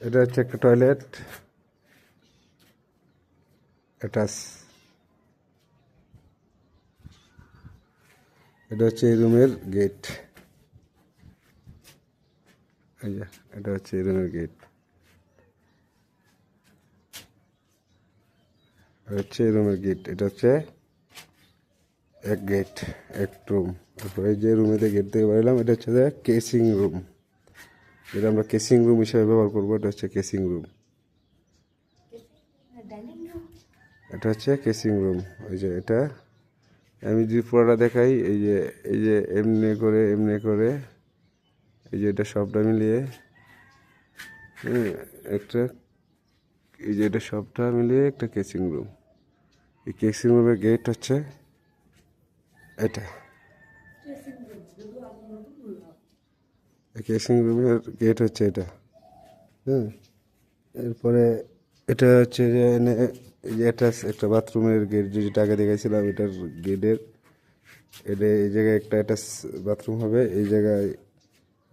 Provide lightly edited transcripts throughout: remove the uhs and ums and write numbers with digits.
এটা হচ্ছে একটা টয়লেট অ্যাটাচ। এটা হচ্ছে এই রুমের গেট। এই যে এটা হচ্ছে এই রুমের গেট। এটা হচ্ছে এই রুমের গেট। এটা হচ্ছে এক গেট, এক রুম। তারপরে এই যে রুমেতে গেট থেকে বেরোলাম, এটা হচ্ছে কেসিং রুম। যেটা আমরা কেসিং রুম হিসেবে ব্যবহার করবো, এটা হচ্ছে কেসিং রুম। এটা হচ্ছে কেসিং রুম। ওই যে এটা আমি যদি পুরোটা দেখাই, এই যে এমনি করে এমনি করে, এই যে এটা সবটা মিলিয়ে একটা, এই যে এটা সবটা মিলিয়ে একটা কেসিং রুম। এই কেসিং রুমের গেট হচ্ছে এটা। এই কেসিং রুমের গেট হচ্ছে এটা। হ্যাঁ, এরপরে এটা হচ্ছে যে এই যে একটা বাথরুমের গেট, যেটা আগে দেখেছিলাম, এটার গেটের এটা এই জায়গায় একটা অ্যাটাচ বাথরুম হবে। এই জায়গায়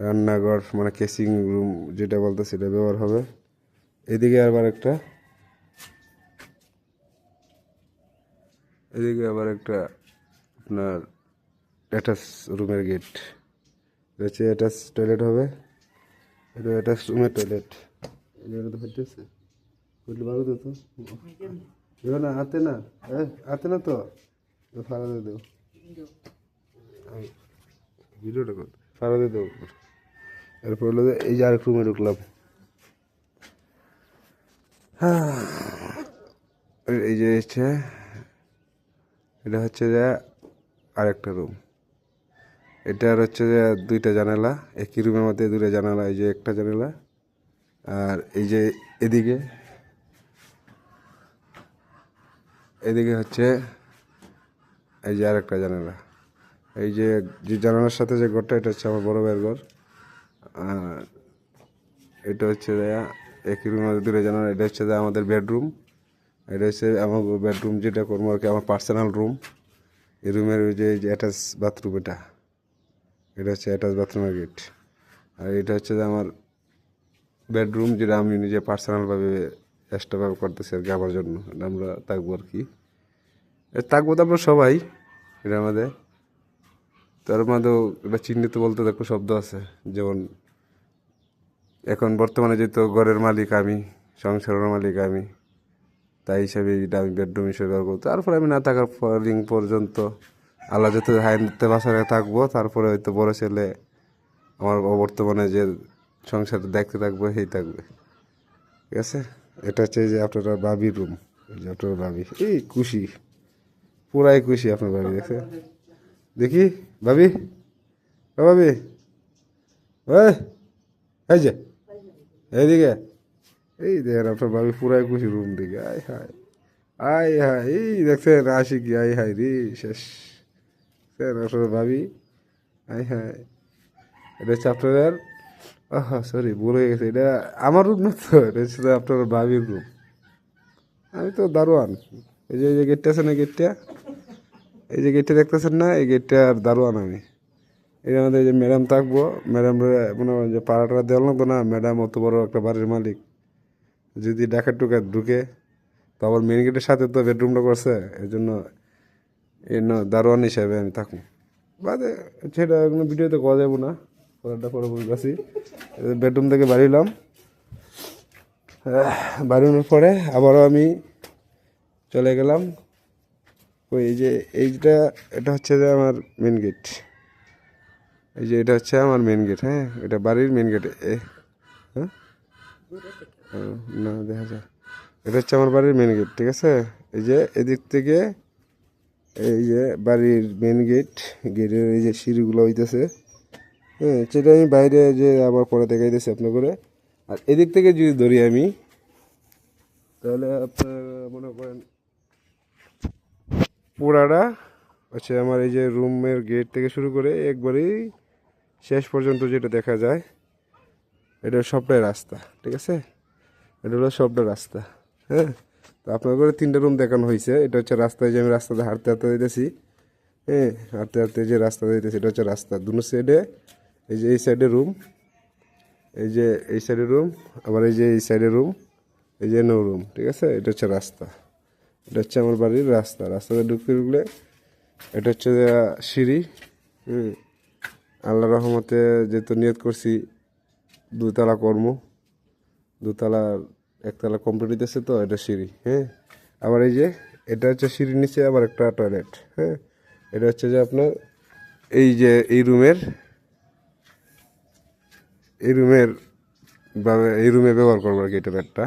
রান্নাঘর মানে কেসিং রুম যেটা বলতে সেটা ব্যবহার হবে। এদিকে আবার একটা আপনার অ্যাটাচ রুমের গেট। এটা হচ্ছে অ্যাটাচ টয়লেট হবে। এটা অ্যাটাচ রুমের টয়লেট। এই জায়গাটা তো হচ্ছে বুঝলি, ভালো তো এবার না হাতে না, হাতে না তো ফাড়া দিয়ে দেবো ভিডিওটা কর, ফাড়া দিয়ে দেবো। এরপর হলো এই যে আরেক রুমে ঢুকলাম। এই যে হচ্ছে এটা হচ্ছে যে আরেকটা রুম। এটার হচ্ছে যে দুইটা জানালা, একই রুমের মধ্যে দুইটা জানালা। এই যে একটা জানালা, আর এই যে এদিকে এদিকে হচ্ছে এই যে আরেকটা জানালা। এই যে যে জানালার সাথে যে ঘরটা, এটা হচ্ছে আমার বড় ভাইয়ের ঘর। আর এটা হচ্ছে যে একই রুমের মধ্যে দুটো জানালা। এটা হচ্ছে যে আমাদের বেডরুম। এটা হচ্ছে আমার বেডরুম, যেটা করবো আর কি, আমার পার্সোনাল রুম। এই রুমের ওই যে অ্যাটাচ বাথরুম, এটা হচ্ছে অ্যাটাচ বাথরুমের গেট। আর এটা হচ্ছে যে আমার বেডরুম, যেটা আমি নিজে পার্সোনালভাবে এক্সট্রাভাবে করতেছি আর কি, আমার জন্য। এটা আমরা থাকবো আর কি, থাকবো তো আমরা সবাই এটার মধ্যে। তার মধ্যেও এটা চিহ্নিত বলতে একটা শব্দ আছে, যেমন এখন বর্তমানে যেহেতু ঘরের মালিক আমি, সংসারের মালিক আমি, তাই হিসাবে এটা আমি বেডরুম হিসেবে ব্যবহার করবো। তারপরে আমি না থাকার লিং পর্যন্ত আল্লাহ যত হায়াতে বাসায় থাকবো, তারপরে হয়তো বড় ছেলে আমার বর্তমানে যে সংসারে দেখতে থাকবো, সেই থাকবে। ঠিক আছে। এটা হচ্ছে যে আপনারা বাবির রুম। এই যে আপনার বাবি এই খুশি, পুরাই খুশি আপনার বাবি, দেখছে। দেখি ভাবি, ও ভাবি, ওই এই যে এইদিকে, এই দেখেন আপনার ভাবি পুরাই খুশি রুম দিকে। আয় হায়, আয় হায়, এই দেখছেন আসি কি, আয় হায় রে শেষ। আপনার ভাবি, আয় হায়। এটা হচ্ছে আপনার, সরি ভুল হয়ে গেছে, এটা আমার রুম না তো, এটা হচ্ছে আপনার ভাবির রুম। আমি তো দারোয়ান। এই যে গেটটা আছে না, গেটটা, এই যে গেটটা দেখতেছেন না, এই গেটটা আর দারোয়ান আমি। এর মধ্যে যে ম্যাডাম থাকবো, ম্যাডাম মনে করেন যে পাড়াটা দেওয়াল লাগতো না, ম্যাডাম অত বড় একটা বাড়ির মালিক, যদি ডাকাত টুকাত ঢুকে, তো আবার মেন গেটের সাথে তো বেডরুমটা করছে, এই জন্য দারোয়ান হিসাবে আমি থাকুন। বাদে সেটা কোনো ভিডিওতে করা যাবো না, পরেরটা পরে বলতেছি। বেডরুম থেকে বাড়িলাম, বাড়ানোর পরে আবারও আমি চলে গেলাম ওই যে এইটা, এটা হচ্ছে যে আমার মেন গেট। এই যে এটা হচ্ছে আমার মেন গেট। হ্যাঁ, এটা বাড়ির মেন গেট। হ্যাঁ, না দেখা যায়, এটা হচ্ছে আমার বাড়ির মেন গেট। ঠিক আছে। এই যে এদিক থেকে এই যে বাড়ির মেন গেট, গেটের এই যে সিঁড়িগুলো হইতেছে। হ্যাঁ, সেটা আমি বাইরে যে আবার পরে দেখাইতেছি আপনার করে। আর এদিক থেকে যদি ধরি আমি, তাহলে আপনার মনে করেন পুরাটা হচ্ছে আমার এই যে রুমের গেট থেকে শুরু করে একবারেই শেষ পর্যন্ত যেটা দেখা যায়, এটা সবটাই রাস্তা। ঠিক আছে। এটা হলো সবটা রাস্তা। হ্যাঁ, তো আপনার করে তিনটা রুম দেখানো হয়েছে। এটা হচ্ছে রাস্তায়, যে আমি রাস্তাতে হাঁটতে হাঁটতে দিতেছি। হ্যাঁ, হাঁটতে হাঁটতে যে রাস্তা দিতেছি, এটা হচ্ছে রাস্তা দুনো সাইডে। এই যে এই সাইডে রুম, এই যে এই সাইডে রুম, আবার এই যে এই সাইডে রুম, এই যে নো রুম, ঠিক আছে। এটা হচ্ছে রাস্তা, এটা হচ্ছে আমার বাড়ির রাস্তা। রাস্তাতে ঢুকতে ঢুকলে এটা হচ্ছে সিঁড়ি। আল্লাহ রহমতে যেহেতু নিয়ত করছি দুতলা কর্ম, দুতলা একতলা কমপ্লিট হইতেছে, তো এটা সিঁড়ি। হ্যাঁ, আবার এই যে এটা হচ্ছে সিঁড়ির নিচে আবার একটা টয়লেট। হ্যাঁ, এটা হচ্ছে যে আপনার এই যে এই রুমে ব্যবহার করবো আর কি এই টয়লেটটা।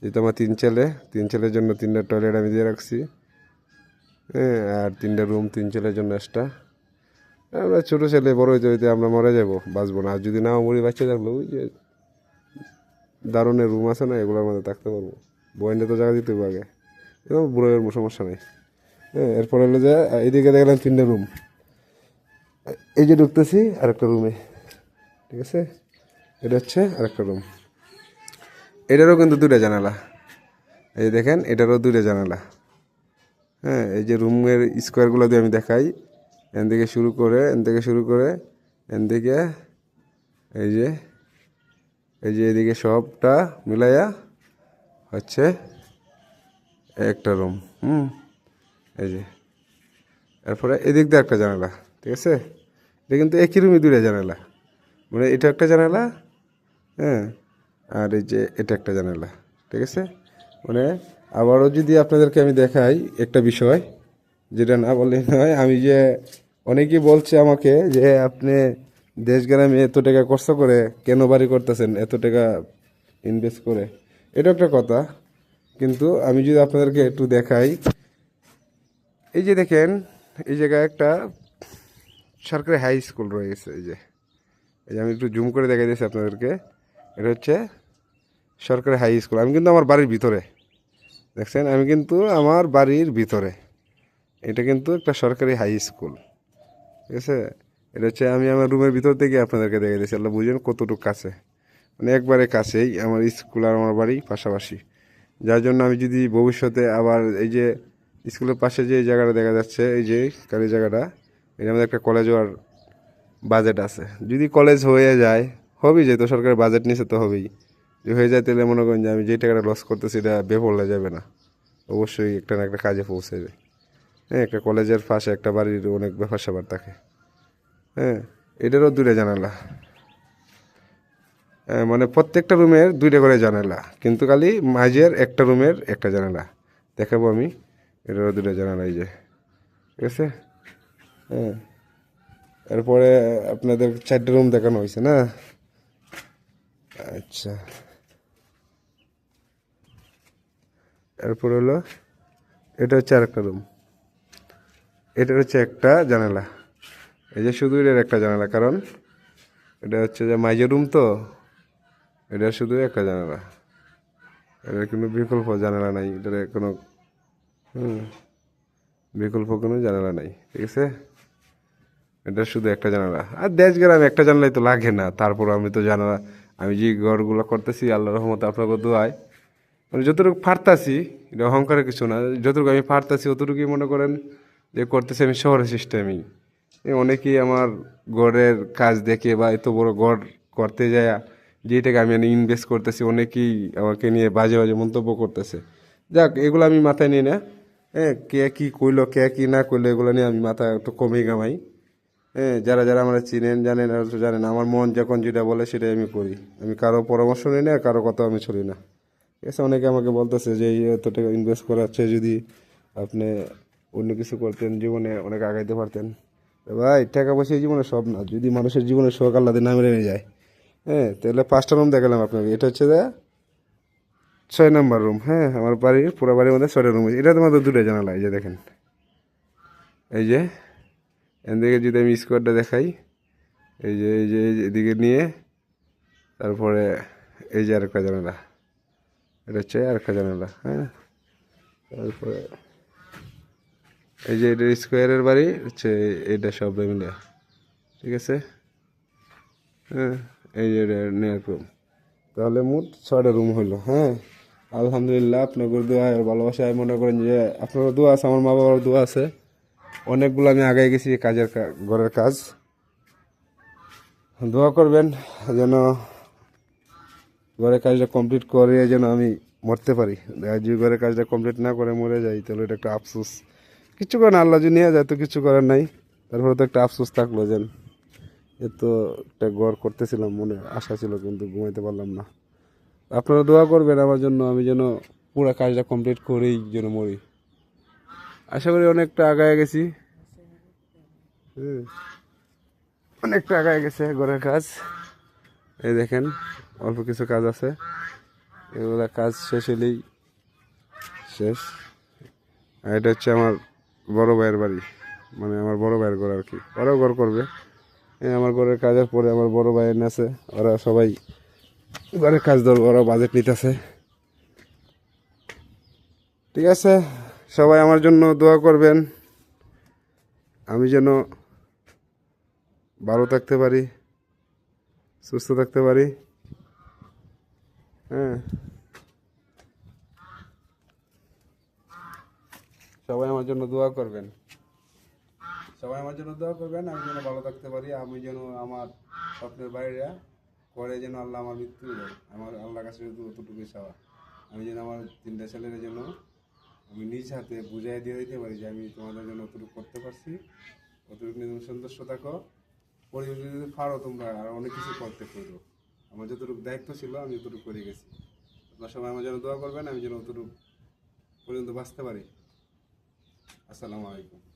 যেহেতু আমার তিন ছেলের জন্য 3টা টয়লেট আমি দিয়ে রাখছি। হ্যাঁ, আর 3টা রুম 3 ছেলের জন্য এক্সট্রা। আমরা ছোটো ছেলে বড় হইতে হইতে আমরা মরে যাবো, বাঁচবো না। আর যদি না মরি, বাচ্চা থাকলো ওই যে দারুণের রুম আছে না, এগুলোর মধ্যে থাকতে পারবো। বয়েন্ডে তো জায়গা দিতে হবে আগে, বুড়োর সমস্যা নেই। হ্যাঁ, এরপর হলো যে এইদিকে দেখলাম 3টা রুম। এই যে ঢুকতেছি আরেকটা রুমে, ঠিক আছে। এটা হচ্ছে আরেকটা রুম, এটারও কিন্তু 2টা জানালা। এই দেখেন, এটারও 2টা জানালা। হ্যাঁ, এই যে রুমের স্কোয়ারগুলো দিয়ে আমি দেখাই, এন থেকে শুরু করে এন থেকে এই যে এদিকে সবটা মিলাইয়া হচ্ছে একটা রুম। এই যে এরপরে এদিক দিয়ে একটা জানালা, ঠিক আছে। এটা কিন্তু একই রুমে 2টা জানালা, মানে এটা একটা জানালা, হ্যাঁ, আর এই যে এটা একটা জানালা, ঠিক আছে। মানে আবারও যদি আপনাদেরকে আমি দেখাই একটা বিষয়, যেটা না বললে নয়, আমি যে অনেকেই বলছে আমাকে যে আপনি দেশ গ্রামে এত টাকা কষ্ট করে কেন বাড়ি করতেছেন, এত টাকা ইনভেস্ট করে, এটা একটা কথা। কিন্তু আমি যদি আপনাদেরকে একটু দেখাই, এই যে দেখেন, এই জায়গায় একটা সরকারি হাই স্কুল রয়েছে। এই যে আমি একটু জুম করে দেখাই দিয়েছি আপনাদেরকে, এটা হচ্ছে সরকারি হাই স্কুল। আমি কিন্তু আমার বাড়ির ভিতরে, দেখছেন, আমি কিন্তু আমার বাড়ির ভিতরে, এটা কিন্তু একটা সরকারি হাই স্কুল, ঠিক আছে। এটা হচ্ছে আমি আমার রুমের ভিতর থেকে আপনাদেরকে দেখে দিয়েছি, আল্লাহ বুঝেন কতটুকু কাছে, মানে একবারে কাছেই আমার স্কুল আর আমার বাড়ি পাশাপাশি। যার জন্য আমি যদি ভবিষ্যতে আবার এই যে স্কুলের পাশে যে জায়গাটা দেখা যাচ্ছে, এই যে কালী জায়গাটা, এটা আমাদের একটা কলেজ হওয়ার বাজেট আছে। যদি কলেজ হয়ে যায়, হবেই, যেহেতু সরকারের বাজেট নিচে তো হবেই। যদি হয়ে যায় তাহলে মনে করেন যে আমি যে টাকাটা লস করতেছি এটা বেফলে যাবে না, অবশ্যই একটা না একটা কাজে পৌঁছাবে। হ্যাঁ, একটা কলেজের পাশে একটা বাড়ির অনেক ব্যাপার স্যাপার থাকে। হ্যাঁ, এটারও 2টা জানালা। হ্যাঁ, মানে প্রত্যেকটা রুমের 2টা করে জানালা, কিন্তু খালি মাঝের একটা রুমের একটা জানালা দেখাবো আমি। এটারও 2টা জানালা, এই যে, ঠিক আছে। হ্যাঁ, এরপরে আপনাদের 4টা রুম দেখানো হয়েছে না। আচ্ছা, এরপর হলো এটা হচ্ছে আরেকটা রুম, এটা হচ্ছে একটা জানালা। এই যে শুধু এটার একটা জানালা, কারণ এটা হচ্ছে যে মাইজের রুম, তো এটা শুধু একটা জানালা, এটার কোনো বিকল্প জানালা নাই, এটার কোনো বিকল্প কোনো জানালা নাই, ঠিক আছে। এটা শুধু একটা জানালা। আর দেশ গ্রামে একটা জানালাই তো লাগে না, তারপর আমি তো জানালা, আমি যে ঘরগুলো করতেছি আল্লাহ রহমতে আপনাকে দোয়ায়, মানে যতটুকু পারতাছি, এটা অহংকারের কিছু না, যতটুকু আমি পারতাছি অতটুকুই মনে করেন যে করতেছি আমি শহরের সিস্টেমেই। অনেকেই আমার গড়ের কাজ দেখে বা এত বড় গড় করতে যায় যেটাকে আমি ইনভেস্ট করতেছি, অনেকেই আমাকে নিয়ে বাজে বাজে মন্তব্য করতেছে। যাক, এগুলো আমি মাথায় নিই না। হ্যাঁ, কে কী কইলো কে কী না করলো এগুলো নিয়ে আমি মাথা একটু কমেই গামাই। হ্যাঁ, যারা যারা আমরা চিনেন জানেন, আর তো জানেন আমার মন যখন যেটা বলে সেটাই আমি করি। আমি কারো পরামর্শ নিই না, কারো কথা আমি চলি না, ঠিক আছে। অনেকে আমাকে বলতেছে যে এই এত টাকা ইনভেস্ট করাচ্ছে, যদি আপনি অন্য কিছু করতেন জীবনে অনেক আগাইতে পারতেন। ভাই, টাকা পয়সা এই জীবনে সব না, যদি মানুষের জীবনে শোক আল্লাহ নামে নেমে যায়। হ্যাঁ, তাহলে 5টা রুম দেখালাম আপনাকে, এটা হচ্ছে যে 6 নম্বর রুম। হ্যাঁ, আমার বাড়ির পুরো বাড়ির মধ্যে 6টা রুম, এটা তোমাদের 2টা জানালা। এই যে দেখেন, এই যে এদিকে যদি আমি স্কোয়ারটা দেখাই, এই যে এদিকে নিয়ে তারপরে এই যে আরেকটা জানালা, এটা হচ্ছে আরেকটা জানালা। হ্যাঁ, তারপরে এই যে এটা স্কোয়ারের বাড়ি হচ্ছে, এটা সব মিলে, ঠিক আছে। হ্যাঁ, এই যে নেয়ার রুম, তাহলে মোট 6টা রুম হইলো। হ্যাঁ, আলহামদুলিল্লাহ, আপনাদের দোয়া আর ভালোবাসায় মনে করেন যে আপনারও দোয়া আছে, আমার মা বাবার দোয়া আছে, অনেকগুলো আমি আগে গেছি ঘরের কাজ। দোয়া করবেন যেন ঘরের কাজটা কমপ্লিট করে যেন আমি মরতে পারি। আর যদি ঘরের কাজটা কমপ্লিট না করে মরে যাই তাহলে এটা একটা আফসোস। কিছু করেন, আল্লাহ যদি নিয়ে যায় তো কিছু করার নাই, তারপরে তো একটা আফসোস থাকলো যেন এ তো একটা ঘর করতেছিলাম, মনে আশা ছিল কিন্তু ঘুমাইতে পারলাম না। আপনারা দোয়া করবেন আমার জন্য, আমি যেন পুরো কাজটা কমপ্লিট করেই যেন মরি। আশা করি অনেকটা আগায় গেছি। হুম, অনেকটা আগায় গেছে ঘরের কাজ। এই দেখেন অল্প কিছু কাজ আছে, এগুলা কাজ শেষ হলেই শেষ। আর এটা হচ্ছে আমার বড় ভাইয়ের বাড়ি, মানে আমার বড় ভাইয়ের ঘর আর কি, ওরাও ঘর করবে। এই আমার ঘরের কাজের পরে আমার বড় ভাইয়ের আছে, ওরা সবাই ঘরের কাজ ধরবো, ওরা বাজেট নিতেছে। ঠিক আছে, সবাই আমার জন্য দোয়া করবেন, আমি যেন ভালো থাকতে পারি, সুস্থ থাকতে পারি। হ্যাঁ, সবাই আমার জন্য দোয়া করবেন, সবাই আমার জন্য দোয়া করবেন, আমি যেন ভালো থাকতে পারি, আমি যেন আমার স্বপ্নের বাইরে করে যেন আল্লাহ আমার মৃত্যু দেয়। আমার আল্লাহর কাছে শুধু অতটুকুই চাওয়া, আমি যেন আমার 3টা ছেলের জন্য আমি নিজ হাতে বুঝাই দিয়ে দিতে পারি যে আমি তোমাদের জন্য অতটুকু করতে পারছি, অতটুকু নিয়ে তুমি সন্তুষ্ট থাকো। পরিবেশ যদি পারো তোমরা আর অনেক কিছু করতে পারো, আমার যতটুকু দায়িত্ব ছিল আমি অতটুকু করে গেছি। আপনার সবাই আমার জন্য দোয়া করবেন, আমি যেন অতটুকু পর্যন্ত বাঁচতে পারি। আসসালামু আলাইকুম।